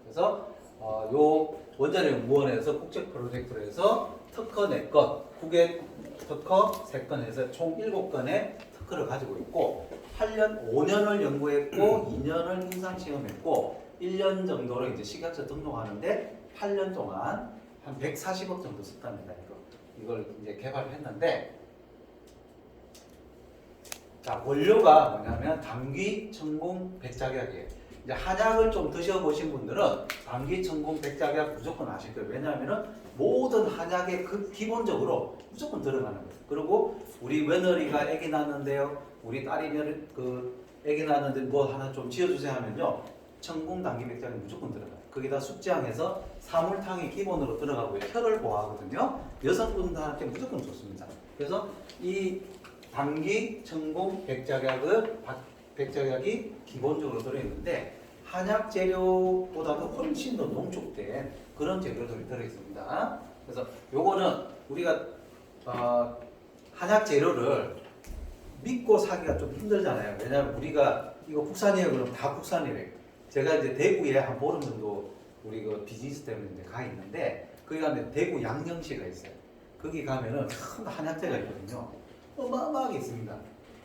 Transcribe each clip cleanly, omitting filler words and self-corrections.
그래서 요 원자력 연구원에서 국제 프로젝트로 해서 특허 4건, 국외 특허 3건 해서 총 7건의 특허를 가지고 있고 5년을 연구했고 2년을 임상 시험했고 1년 정도로 이제 식약처 등록하는데 8년 동안 한 140억 정도 썼답니다. 이걸 이제 개발을 했는데 자, 원료가 뭐냐면 당귀, 청궁, 백작약이에요. 이제 한약을 좀 드셔보신 분들은 당귀, 청궁, 백작약 무조건 아실 거예요. 왜냐하면은 모든 한약에 기본적으로 무조건 들어가는 거예요. 그리고 우리 며느리가 아기 낳는데요, 우리 딸이 아기 낳는데 뭐 하나 좀 지어주세요 하면요, 청궁, 당귀, 백작이 무조건 들어가요. 거기다 숙지향해서 사물탕이 기본으로 들어가고요. 혈을 보호하거든요. 여성분들한테 무조건 좋습니다. 그래서 이 당귀, 청궁, 백작약이 기본적으로 들어있는데 한약 재료보다도 훨씬 더 농축된 그런 재료들이 들어있습니다. 그래서 요거는 우리가 한약 재료를 믿고 사기가 좀 힘들잖아요. 왜냐하면 우리가 이거 국산이에요 그러면 다 국산이래요. 제가 이제 대구에 한 보름 정도 우리 그 비즈니스 때문에 이제 가 있는데 거기 가면 대구 양령시가 있어요. 거기 가면은 큰 한약재가 있거든요. 어마어마하게 있습니다.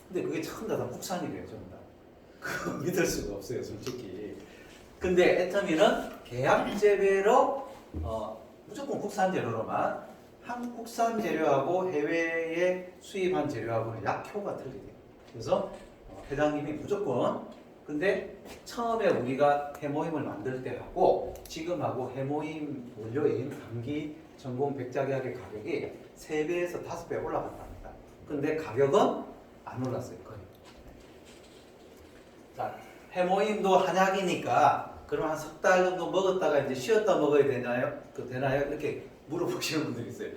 근데 그게 전부 다 국산이래요, 전부 다. 그거 믿을 수가 없어요, 솔직히. 근데 애터미는 계약 재배로 무조건 국산 재료로만 한국산 재료하고 해외에 수입한 재료하고는 약효가 틀리대요. 그래서 회장님이 무조건 근데 처음에 우리가 해모임을 만들 때하고 지금하고 해모임 원료인 당귀, 전공, 백작약의 가격이 3배에서 5배 올라갔답니다. 근데 가격은 안 올랐어요, 거의. 자, 해모임도 한약이니까 그럼 한 석 달 정도 먹었다가 이제 쉬었다 먹어야 되나요? 되나요? 이렇게 물어보시는 분들이 있어요.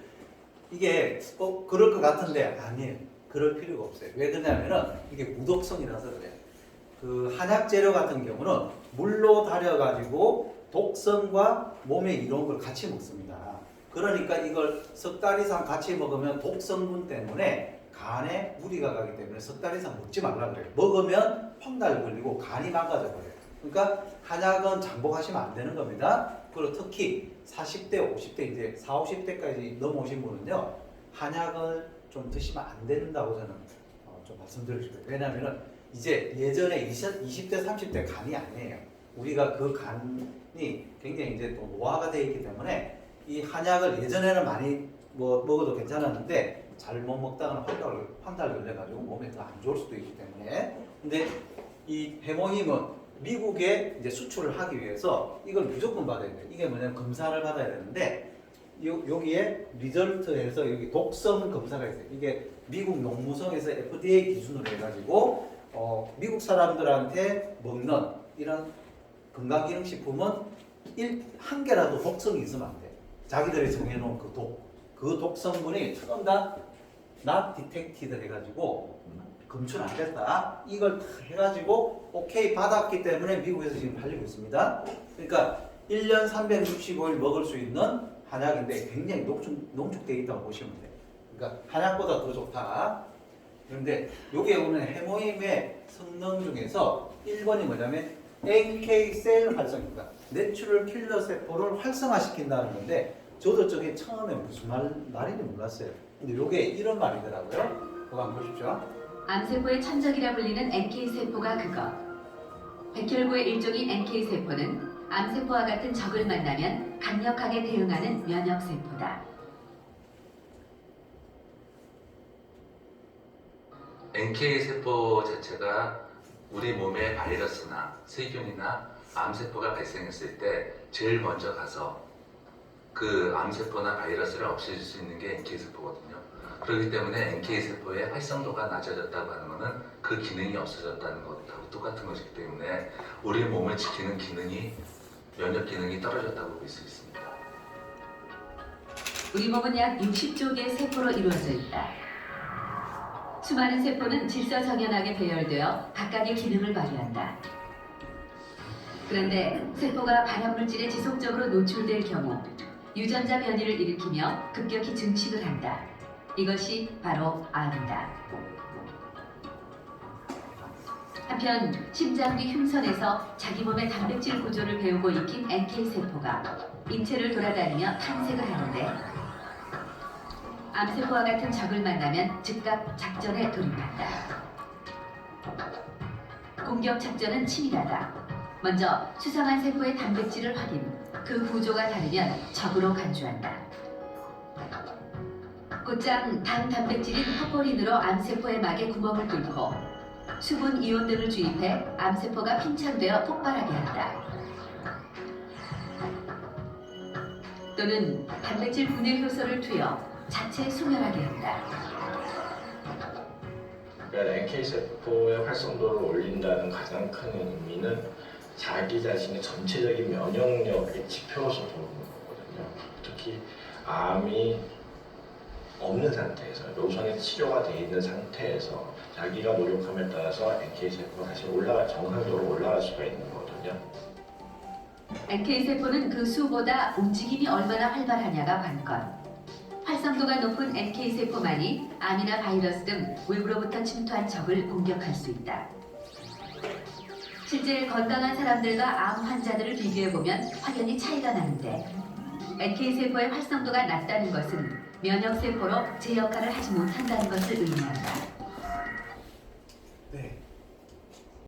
이게 그럴 것 같은데 아니에요. 그럴 필요가 없어요. 왜 그러냐면은 이게 무독성이라서 그래요. 그 한약 재료 같은 경우는 물로 달여가지고 독성과 몸에 이로운 걸 같이 먹습니다. 그러니까 이걸 석 달 이상 같이 먹으면 독성분 때문에 간에 무리가 가기 때문에 석 달 이상 먹지 말라 그래요. 먹으면 황달 걸리고 간이 망가져 버려요. 그러니까 한약은 장복하시면 안 되는 겁니다. 그리고 특히 40대, 50대 이제 40, 50대까지 넘어오신 분은요, 한약을 좀 드시면 안 된다고 저는 좀 말씀드리고 싶어요. 왜냐하면은 이제 예전에 20대, 30대 간이 아니에요. 우리가 그 간이 굉장히 이제 또 노화가 되어 있기 때문에 이 한약을 예전에는 많이 먹어도 괜찮았는데 잘못 먹다가는 황달 걸려가지고 몸에 더 안 좋을 수도 있기 때문에. 근데 이 해모임은 미국에 이제 수출을 하기 위해서 이걸 무조건 받아야 돼요. 이게 뭐냐면 검사를 받아야 되는데 여기에 리절트에서 여기 독성 검사가 있어요. 이게 미국 농무성에서 FDA 기준으로 해가지고 미국 사람들한테 먹는 이런 건강기능식품은 한 개라도 독성이 있으면 안 돼. 자기들이 정해놓은 그 독성분이 처음 다 not detected 해가지고 검출 안 됐다. 이걸 해가지고 오케이 받았기 때문에 미국에서 지금 팔리고 있습니다. 그러니까 1년 365일 먹을 수 있는 한약인데 굉장히 농축되어 있다고 보시면 돼요. 그러니까 한약보다 더 좋다. 그런데 여기에 보면 해모임의 성능 중에서 1번이 뭐냐면 NK셀 활성입니다. 내추럴 킬러 세포를 활성화시킨다는 건데 저도 저게 처음에 무슨 말인지 몰랐어요. 근데 이게 이런 말이더라고요. 그거 한번 보십시오. 암세포의 천적이라 불리는 NK세포가 그것. 백혈구의 일종인 NK세포는 암세포와 같은 적을 만나면 강력하게 대응하는 면역세포다. NK세포 자체가 우리 몸에 바이러스나 세균이나 암세포가 발생했을 때 제일 먼저 가서 그 암세포나 바이러스를 없애줄 수 있는 게 NK세포거든요. 그렇기 때문에 NK세포의 활성도가 낮아졌다고 하는 것은 그 기능이 없어졌다는 것하고 똑같은 것이기 때문에 우리 몸을 지키는 기능이, 면역 기능이 떨어졌다고 볼 수 있습니다. 우리 몸은 약 60조 개의 세포로 이루어져 있다. 수많은 세포는 질서정연하게 배열되어 각각의 기능을 발휘한다. 그런데 세포가 발암물질에 지속적으로 노출될 경우 유전자 변이를 일으키며 급격히 증식을 한다. 이것이 바로 암이다. 한편 심장 뒤 흉선에서 자기 몸의 단백질 구조를 배우고 익힌 NK세포가 인체를 돌아다니며 탐색을 하는데 암세포와 같은 적을 만나면 즉각 작전에 돌입한다. 공격 작전은 치밀하다. 먼저 수상한 세포의 단백질을 확인, 그 구조가 다르면 적으로 간주한다. 곧장 당 단백질인 파포린으로 암세포의 막에 구멍을 뚫고 수분 이온 등을 주입해 암세포가 팽창되어 폭발하게 한다. 또는 단백질 분해 효소를 투여 자체 소멸하게 한다. 그러니까 NK세포의 활성도를 올린다는 가장 큰 의미는 자기 자신의 전체적인 면역력의 지표로서 보는 거거든요. 특히 암이 없는 상태에서, 노선이 치료가 돼 있는 상태에서 자기가 노력함에 따라서 NK세포가 다시 정상적으로 올라갈 수가 있는 거거든요. NK세포는 그 수보다 움직임이 얼마나 활발하냐가 관건. 활성도가 높은 NK세포만이 암이나 바이러스 등 외부로부터 침투한 적을 공격할 수 있다. 실제 건강한 사람들과 암 환자들을 비교해보면 확연히 차이가 나는데 NK세포의 활성도가 낮다는 것은 면역세포로 제 역할을 하지 못한다는 것을 의미한다. 네.